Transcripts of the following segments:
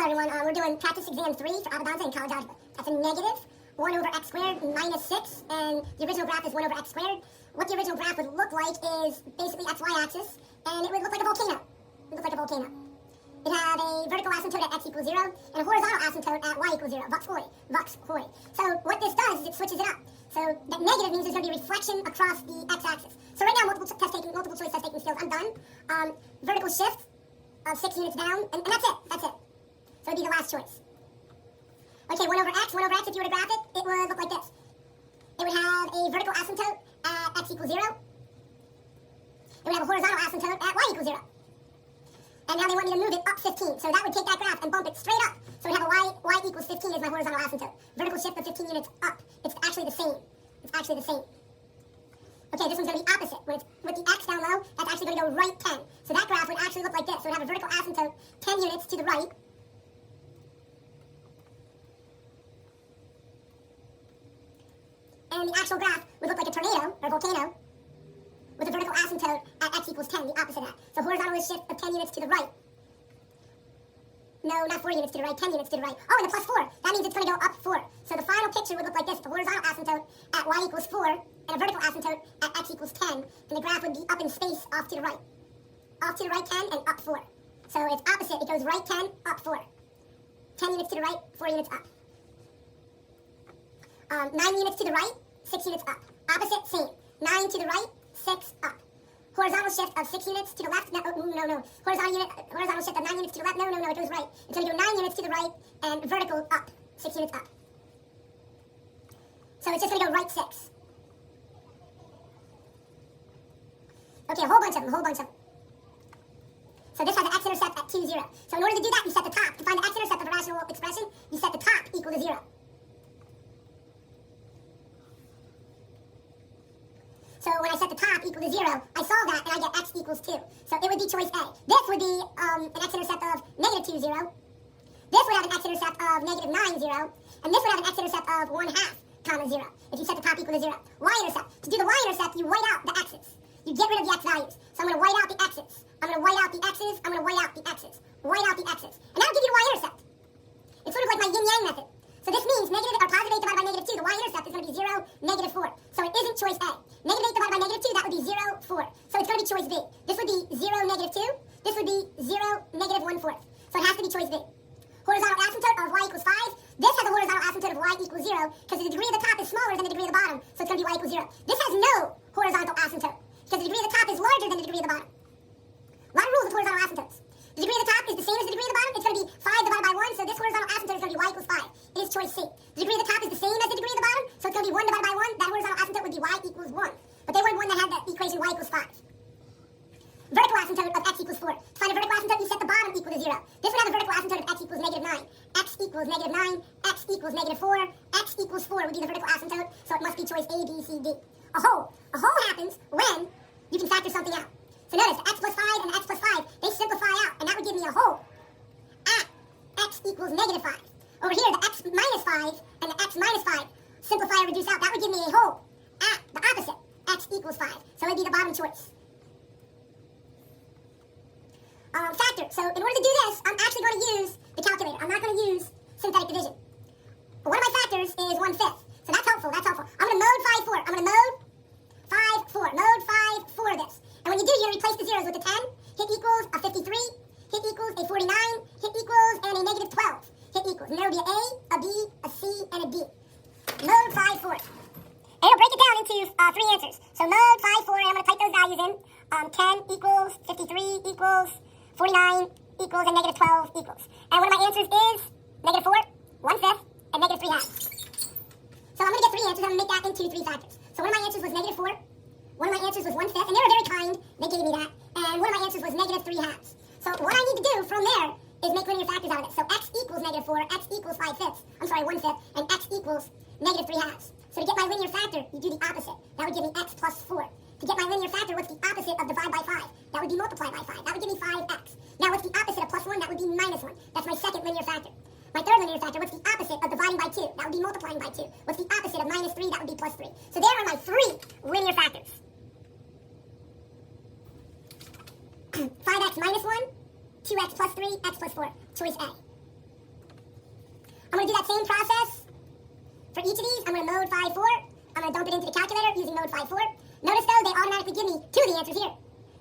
everyone. We're doing practice exam 3 for Abodanza in college algebra. That's a negative 1 over x squared minus 6, and the original graph is 1 over x squared. What the original graph would look like is basically xy axis, and it would look like a volcano. It would look like a volcano. It had a vertical asymptote at x equals 0, and a horizontal asymptote at y equals 0. Vux hoi. Vux hoi. So what this does is it switches it up. So that negative means there's going to be reflection across the x-axis. So right now, multiple choice test taking skills, I'm done. Vertical shift of 6 units down, and that's it. That's it. So it'd be the last choice. Okay, 1 over x, if you were to graph it, it would look like this. It would have a vertical asymptote at x equals 0. It would have a horizontal asymptote at y equals 0. And now they want me to move it up 15. So that would take that graph and bump it straight up. So it would have a y equals 15 is my horizontal asymptote. Vertical shift of 15 units up. It's actually the same. It's actually the same. Okay, this one's going to be opposite. With the x down low, that's actually going to go right 10. So that graph would actually look like this. So it would have a vertical asymptote 10 units to the right. And the actual graph would look like a tornado, or volcano, with a vertical asymptote at x equals 10, the opposite of that. So horizontal is shift of 10 units to the right. No, not 4 units to the right, 10 units to the right. Oh, and the plus 4. That means it's going to go up 4. So the final picture would look like this. The horizontal asymptote at y equals 4, and a vertical asymptote at x equals 10. And the graph would be up in space off to the right. Off to the right 10 and up 4. So it's opposite. It goes right 10, up 4. 10 units to the right, 4 units up. 9 units to the right, 6 units up. Opposite, same. 9 to the right, 6 up. Horizontal shift of 6 units to the left. No. Horizontal shift of 9 units to the left. No, it goes right. It's going to go 9 units to the right and vertical up, 6 units up. So it's just going to go right 6. Okay, a whole bunch of them, So this has an x-intercept at 2, 0. So in order to do that, you set the top. To find the x-intercept of a rational expression, you set the top equal to 0. So when I set the top equal to 0, I solve that and I get x equals 2. So it would be choice A. This would be an x-intercept of negative 2, 0. This would have an x-intercept of negative 9, 0. And this would have an x-intercept of 1/2, comma 0. If you set the top equal to 0. Y-intercept. To do the y-intercept, you white out the x's. You get rid of the x values. So I'm going to white out the x's. I'm going to white out the x's. I'm going to white out the x's. White out the x's. And that'll give you the y-intercept. It's sort of like my yin-yang method. So this means negative or positive 8 divided by negative 2. The y-intercept is going to be 0, negative 4. So it isn't choice A. Negative 8 divided by negative 2, that would be 0, 4. So it's going to be choice B. This would be 0, negative 2. This would be 0, negative 1/4. So it has to be choice B. Horizontal asymptote of y equals 5. This has a horizontal asymptote of y equals 0 because the degree of the top is smaller than the degree of the bottom. So it's going to be y equals 0. This has no horizontal asymptote because the degree of the top is larger than the degree of the bottom. A lot of rules with horizontal asymptotes. The degree of the top is the same as the degree of the bottom. It's going to be 5 divided by 1. So this horizontal asymptote is going to be y equals 5. It is choice C. The degree of the top is the same as the degree of the bottom. So it's going to be 1 divided by 1. That horizontal asymptote would be y equals 1. But they wanted one that had the equation y equals 5. Vertical asymptote of x equals 4. To find a vertical asymptote, you set the bottom equal to 0. This would have a vertical asymptote of x equals negative 9. X equals negative 9. X equals negative 4. X equals 4 would be the vertical asymptote. So it must be choice A, B, C, D. A hole. A hole happens when you can factor something out. So notice, the x plus 5 and the x plus 5, they simplify out, and that would give me a hole at x equals negative 5. Over here, the x minus 5 and the x minus 5 simplify or reduce out. That would give me a hole at the opposite, x equals 5. So it would be the bottom choice. Factor. So in order to do this, I'm actually going to use the calculator. I'm not going to use synthetic division. But one of my factors is 1/5. So that's helpful. I'm going to mode 5, 4. I'm going to mode 5, 4. Mode 5, 4 this. And when you do, you're going to replace the zeros with a 10. Hit equals a 53. Hit equals a 49. Hit equals and a negative 12. Hit equals. And there will be a B, a C, and a D. Mode 5, 4. And it'll break it down into 3 answers. So mode 5, 4, and I'm going to type those values in. 10 equals, 53 equals, 49 equals, and negative 12 equals. And one of my answers is negative 4, 1/5, and negative 3/2. So I'm going to get 3 answers. I'm going to make that into 3 factors. So one of my answers was negative 4. One of my answers was 1/5, and they were very kind. They gave me that. And one of my answers was negative 3/2. So what I need to do from there is make linear factors out of it. So x equals negative 4, x equals 5/5. I'm sorry, 1/5, and x equals negative 3/2. So to get my linear factor, you do the opposite. That would give me x plus 4. To get my linear factor, what's the opposite of divide by 5? That would be multiply by 5. That would give me 5x. Now what's the opposite of plus 1? That would be minus 1. That's my second linear factor. My third linear factor, what's the opposite of dividing by 2? That would be multiplying by 2. What's the opposite of minus 3? That would be plus 3. So there are my 3 linear factors. 5x minus 1, 2x plus 3, x plus 4. Choice A. mode 5, 4. I'm going to dump it into the calculator using mode 5, 4. Notice though, they automatically give me 2 of the answers here.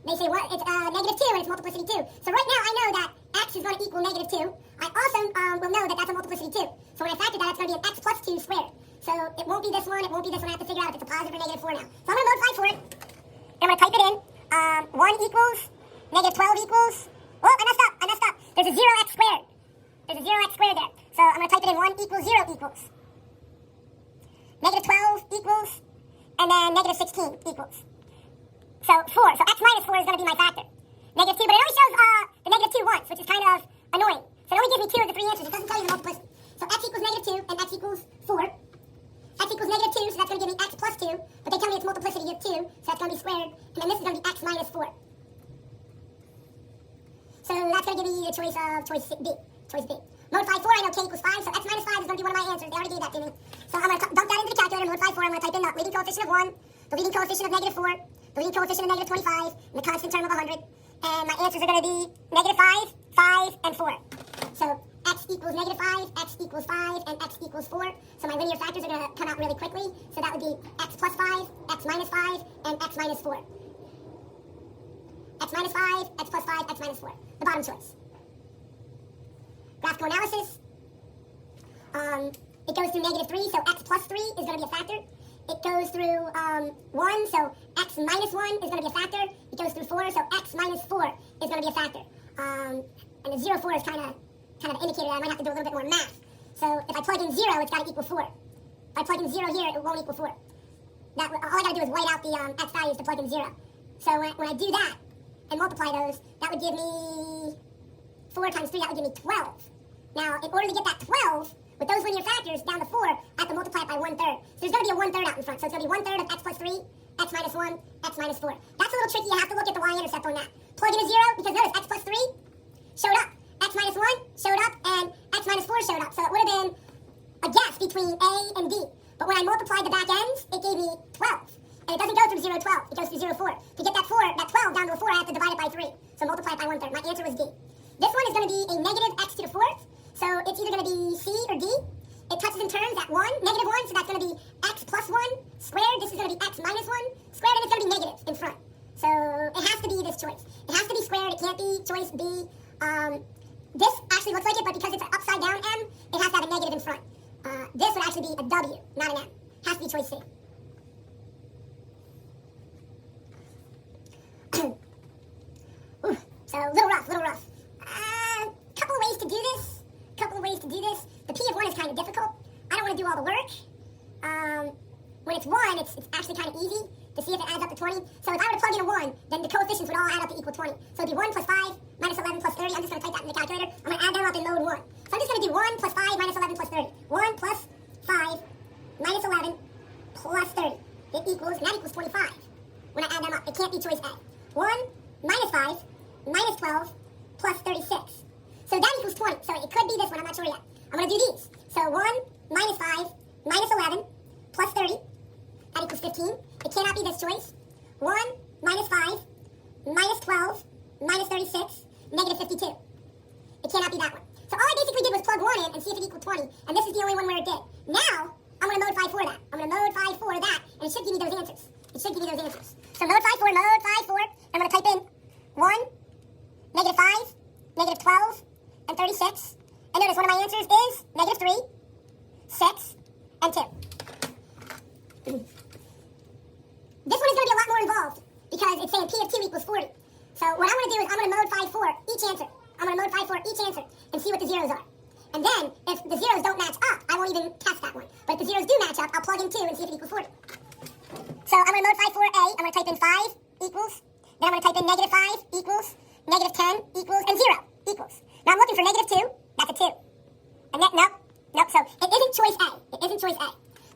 They say what? It's negative 2 and it's multiplicity 2. So right now I know that x is going to equal negative 2. I also will know that that's a multiplicity 2. So when I factor that, it's going to be an x plus 2 squared. So it won't be this one, it won't be this one. I have to figure out if it's a positive or negative 4 now. So I'm going to mode 5 for it. And I'm going to type it in. 1 equals, negative 12 equals. Oh, I messed up. There's a 0x squared. There's a 0x squared there. So I'm going to type it in 1 equals 0 equals. Negative 12 equals, and then negative 16 equals. So 4. So x minus 4 is going to be my factor. Negative 2, but it only shows the negative 2 once, which is kind of annoying. So it only gives me 2 of the 3 answers. It doesn't tell you the multiplicity. So x equals negative 2 and x equals 4. X equals negative 2, so that's going to give me x plus 2. But they tell me it's multiplicity of 2, so that's going to be squared. And then this is going to be x minus 4. So that's going to give me the choice of choice B. Choice B. Mode 5, 4, I know k equals 5, so x minus 5 is going to be one of my answers. They already gave that to me. So I'm going to dump that into the calculator. Mode 5, 4, I'm going to type in the leading coefficient of 1, the leading coefficient of negative 4, the leading coefficient of negative 25, and the constant term of 100. And my answers are going to be negative 5, 5, and 4. So x equals negative 5, x equals 5, and x equals 4. So my linear factors are going to come out really quickly. So that would be x plus 5, x minus 5, and x minus 4. X minus 5, x plus 5, x minus 4. The bottom choice. Graphical analysis. It goes through negative 3, so x plus 3 is going to be a factor. It goes through 1, so x minus 1 is going to be a factor. It goes through 4, so x minus 4 is going to be a factor. And the 0, 4 is kind of an indicator that I might have to do a little bit more math. So if I plug in 0, it's got to equal 4. If I plug in 0 here, it won't equal 4. All I got to do is white out the x values to plug in 0. So when I do that and multiply those, that would give me 4 times 3, that would give me 12. Now, in order to get that 12, with those linear factors down to 4, I have to multiply it by 1/3. So there's going to be a 1/3 out in front. So it's going to be 1/3 of x plus 3, x minus 1, x minus 4. That's a little tricky. You have to look at the y-intercept on that. Plug in a 0, because notice x plus 3 showed up, x minus 1 showed up, and x minus 4 showed up. So it would have been a guess between A and B. But when I multiplied the back ends, it gave me 12. And it doesn't go through 0, 12. It goes through 0, 4. To get that 12 down to a 4, I have to divide it by 3. So multiply it by 1/3. My answer was D. This one is going to be a negative x to the 4th. So it's either going to be C or D. It touches in terms at 1, negative 1, so that's going to be x plus 1 squared. This is going to be x minus 1 squared, and it's going to be negative in front. So it has to be this choice. It has to be squared. It can't be choice B. This actually looks like it, but because it's an upside down M, it has to have a negative in front. This would actually be a W, not an M. Has to be choice C. Ooh, so a little rough, couple of ways to do this. The P of 1 is kind of difficult. I don't want to do all the work. When it's 1, it's actually kind of easy to see if it adds up to 20. So if I were to plug in a 1, then the coefficients would all add up to equal 20. So it'd be 1 plus 5 minus 11 plus 30. I'm just going to type that in the calculator. I'm going to add them up in mode 1. So I'm just going to do 1 plus 5 minus 11 plus 30. 1 plus 5 minus 11 plus 30. It equals, and that equals 25. When I add them up, it can't be choice A. 1 minus 5 minus 12 plus 36. So that equals 20. So it could be this one. I'm not sure yet. I'm going to do these. So 1 minus 5 minus 11 plus 30. That equals 15. It cannot be this choice. 1 minus 5 minus 12 minus 36 negative 52. It cannot be that one. So all I basically did was plug 1 in and see if it equaled 20. And this is the only one where it did. Now, I'm going to mode 5 for that. I'm going to mode 5 for that. And it should give me those answers. So mode 5 for, I'm going to type in 1, negative 5, negative 12, and 36. And notice one of my answers is negative 3, 6, and 2. This one is going to be a lot more involved because it's saying P of 2 equals 40. So what I'm going to do is I'm going to mode 5 for each answer. And see what the zeros are. And then if the zeros don't match up, I won't even test that one. But if the zeros do match up, I'll plug in 2 and see if it equals 40. So I'm going to mode 5 for A. I'm going to type in 5 equals. Then I'm going to type in negative 5 equals. Negative 10 equals. And 0 equals. Now I'm looking for negative 2. That's a 2. And then, nope. So it isn't choice A.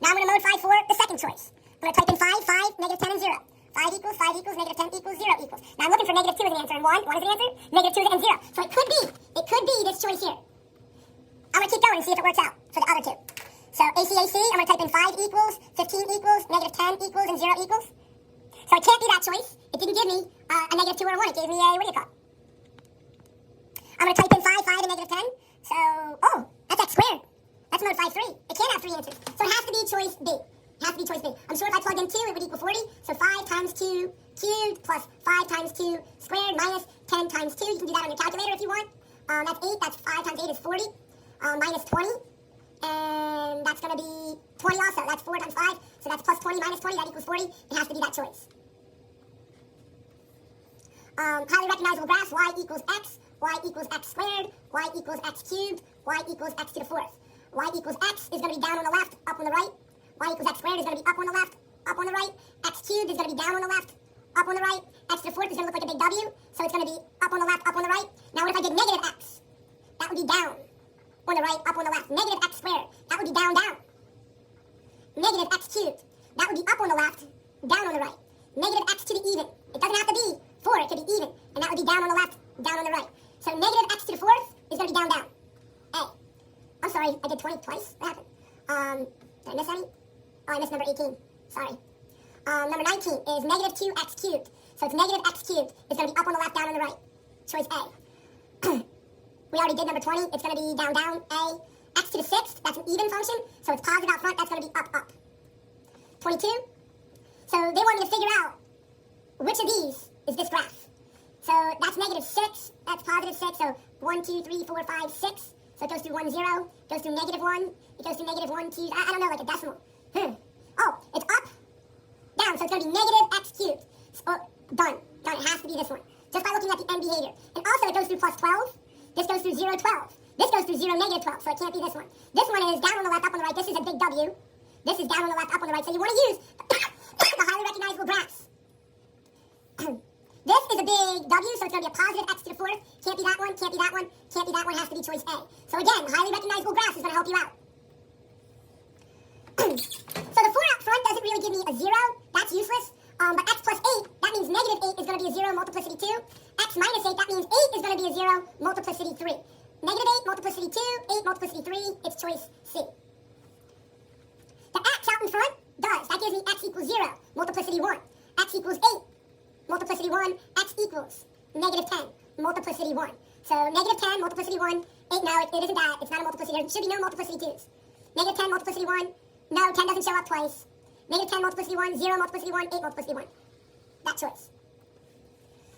Now I'm going to mode 5 for the second choice. I'm going to type in 5, negative 10, and 0. 5 equals, negative 10 equals, 0 equals. Now I'm looking for negative 2 as an answer, and 1 is an answer, negative 2 and 0. So it could be this choice here. I'm going to keep going and see if it works out for the other two. So ACAC, I'm going to type in 5 equals, 15 equals, negative 10 equals, and 0 equals. So it can't be that choice. It didn't give me a negative 2 or a 1. It gave me a, what do you call it? I'm going to type in 5, and negative 10. So, oh, that's x squared. That's mode 5, 3. It can't have 3 answers. So it has to be choice B. plus 5 times 2 squared minus 10 times 2. You can do that on your calculator if you want. That's 8. That's 5 times 8 is 40. Minus 20. And that's going to be 20 also. That's 4 times 5. So that's plus 20 minus 20. That equals 40. It has to be that choice. Highly recognizable graphs. Y equals x. Y equals x squared. Y equals x cubed. Y equals x to the fourth. Y equals x is going to be down on the left, up on the right. Y equals x squared is going to be up on the left, up on the right. X cubed is going to be down on the left, up on the right. X to the fourth is going to look like a big W, so it's going to be up on the left, up on the right. Now what if I did negative x? That would be down on the right, up on the left. Negative x squared, that would be down, down. Negative x cubed, that would be up on the left, down on the right. Negative x to the even, it doesn't have to be 4, it could be even, and that would be down on the left, down on the right. So negative x to the fourth is going to be down, down. A. I'm sorry, I did 20 twice. What happened? Did I miss any? Oh, I missed number 18. Sorry. Number 19 is negative 2x cubed. So it's negative x cubed is going to be up on the left, down on the right. Choice A. We already did number 20. It's going to be down, down, A. X to the sixth, that's an even function. So it's positive out front, that's going to be up, up. 22. So they want me to figure out which of these is this graph. So that's negative 6, that's positive 6. So 1, 2, 3, 4, 5, 6. So it goes through 1, 0, goes through negative 1, it goes through negative 1, 2, I don't know, like a decimal. Oh, it's up, down, so it's going to be negative x cubed. So, done, done, it has to be this one. Just by looking at the end behavior. And also it goes through plus 12, this goes through 0, 12. This goes through 0, negative 12, so it can't be this one. This one is down on the left, up on the right, this is a big W. This is down on the left, up on the right, so you want to use the highly recognizable graphs. This is a big W, so it's going to be a positive x to the fourth. Can't be that one, can't be that one, can't be that one, has to be choice A. So again, highly recognizable graphs is going to help you out. So the 4 out front doesn't really give me a 0. That's useless. But x plus 8, that means negative 8 is going to be a 0, multiplicity 2. X minus 8, that means 8 is going to be a 0, multiplicity 3. Negative 8, multiplicity 2, 8, multiplicity 3, it's choice C. The x out in front does. That gives me x equals 0, multiplicity 1. X equals 8. Multiplicity 1, x equals negative 10, multiplicity 1. So negative 10, multiplicity 1, 8, no, it isn't that. It's not a multiplicity. There should be no multiplicity 2s. Negative 10, multiplicity 1, no, 10 doesn't show up twice. Negative 10, multiplicity 1, 0, multiplicity 1, 8, multiplicity 1. That choice.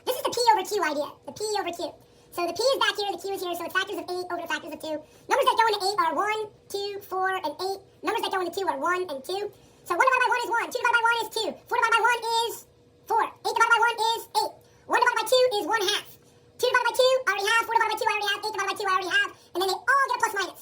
This is the P over Q idea, the P over Q. So the P is back here, the Q is here, so it's factors of 8 over the factors of 2. Numbers that go into 8 are 1, 2, 4, and 8. Numbers that go into 2 are 1 and 2. So 1 divided by 1 is 1, 2 divided by 1 is 2, 4 divided by 1 is 4. 8 divided by 1 is 8. 1 divided by 2 is 1 half. 2 divided by 2, I already have. 4 divided by 2, I already have. 8 divided by 2, I already have. And then they all get a plus minus.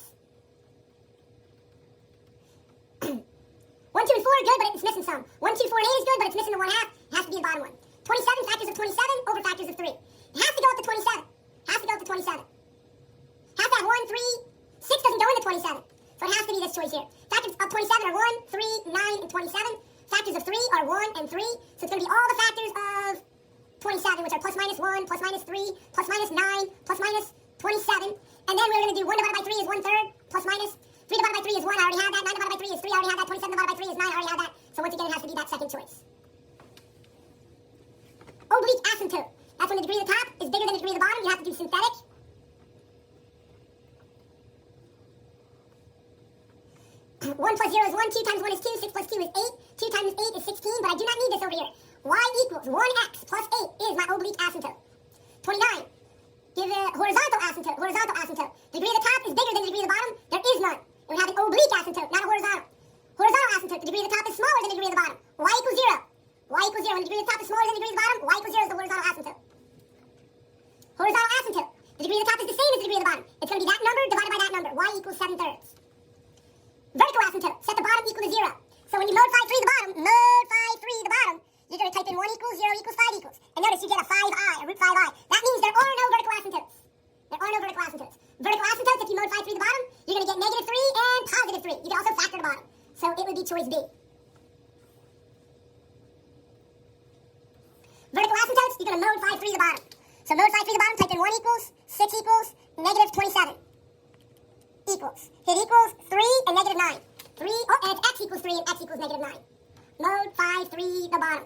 1, 2, and 4 are good, but it's missing some. 1, 2, 4, and 8 is good, but it's missing the 1 half. It has to be the bottom one. 27, factors of 27 over factors of 3. It has to go up to 27. Has to go up to 27. Has to have 1, 3. 6 doesn't go into 27. So it has to be this choice here. Factors of 27 are 1, 3, 9, and 27. Factors of 3 are 1 and 3. So it's going to be all the factors of 27, which are plus minus 1, plus minus 3, plus minus 9, plus minus 27. And then we're going to do 1 divided by 3 is 1/3, plus minus 3 divided by 3 is 1, I already have that. 9 divided by 3 is 3, I already have that. 27 divided by 3 is 9, I already have that. So once again, it has to be that second choice. Oblique asymptote. That's when the degree of the top is bigger than the degree of the bottom. You have to do synthetic. 1 plus 0 is 1, 2 times 1 is 2, 6 plus 2 is 8, 2 times 8 is 16, but I do not need this over here. Y equals 1x plus 8 is my oblique asymptote. 29. Give a horizontal asymptote. Horizontal asymptote. The degree of the top is bigger than the degree of the bottom. There is none. It would have an oblique asymptote, not a horizontal. Horizontal asymptote. The degree of the top is smaller than the degree of the bottom. Y equals 0. Y equals 0. When the degree of the top is smaller than the degree of the bottom, y equals 0 is the horizontal asymptote. Horizontal asymptote. The degree of the top is the same as the degree of the bottom. It's going to be that number divided by that number. Y equals 7/3. Vertical asymptote. Set the bottom equal to 0. So when you mode phi 3 the bottom, you're going to type in 1 equals 0 equals 5 equals. And notice you get a 5i, a root 5i. That means there are no vertical asymptotes. There are no vertical asymptotes. Vertical asymptotes, if you mode phi 3 the bottom, you're going to get negative 3 and positive 3. You can also factor the bottom. So it would be choice B. Vertical asymptotes, you're going to mode phi 3 the bottom. So mode phi 3 the bottom, type in 1 equals, 6 equals, negative 27. Equals. Hit equals 3 and negative 9. 3, and it's x equals 3 and x equals negative 9. Mode phi 3 the bottom.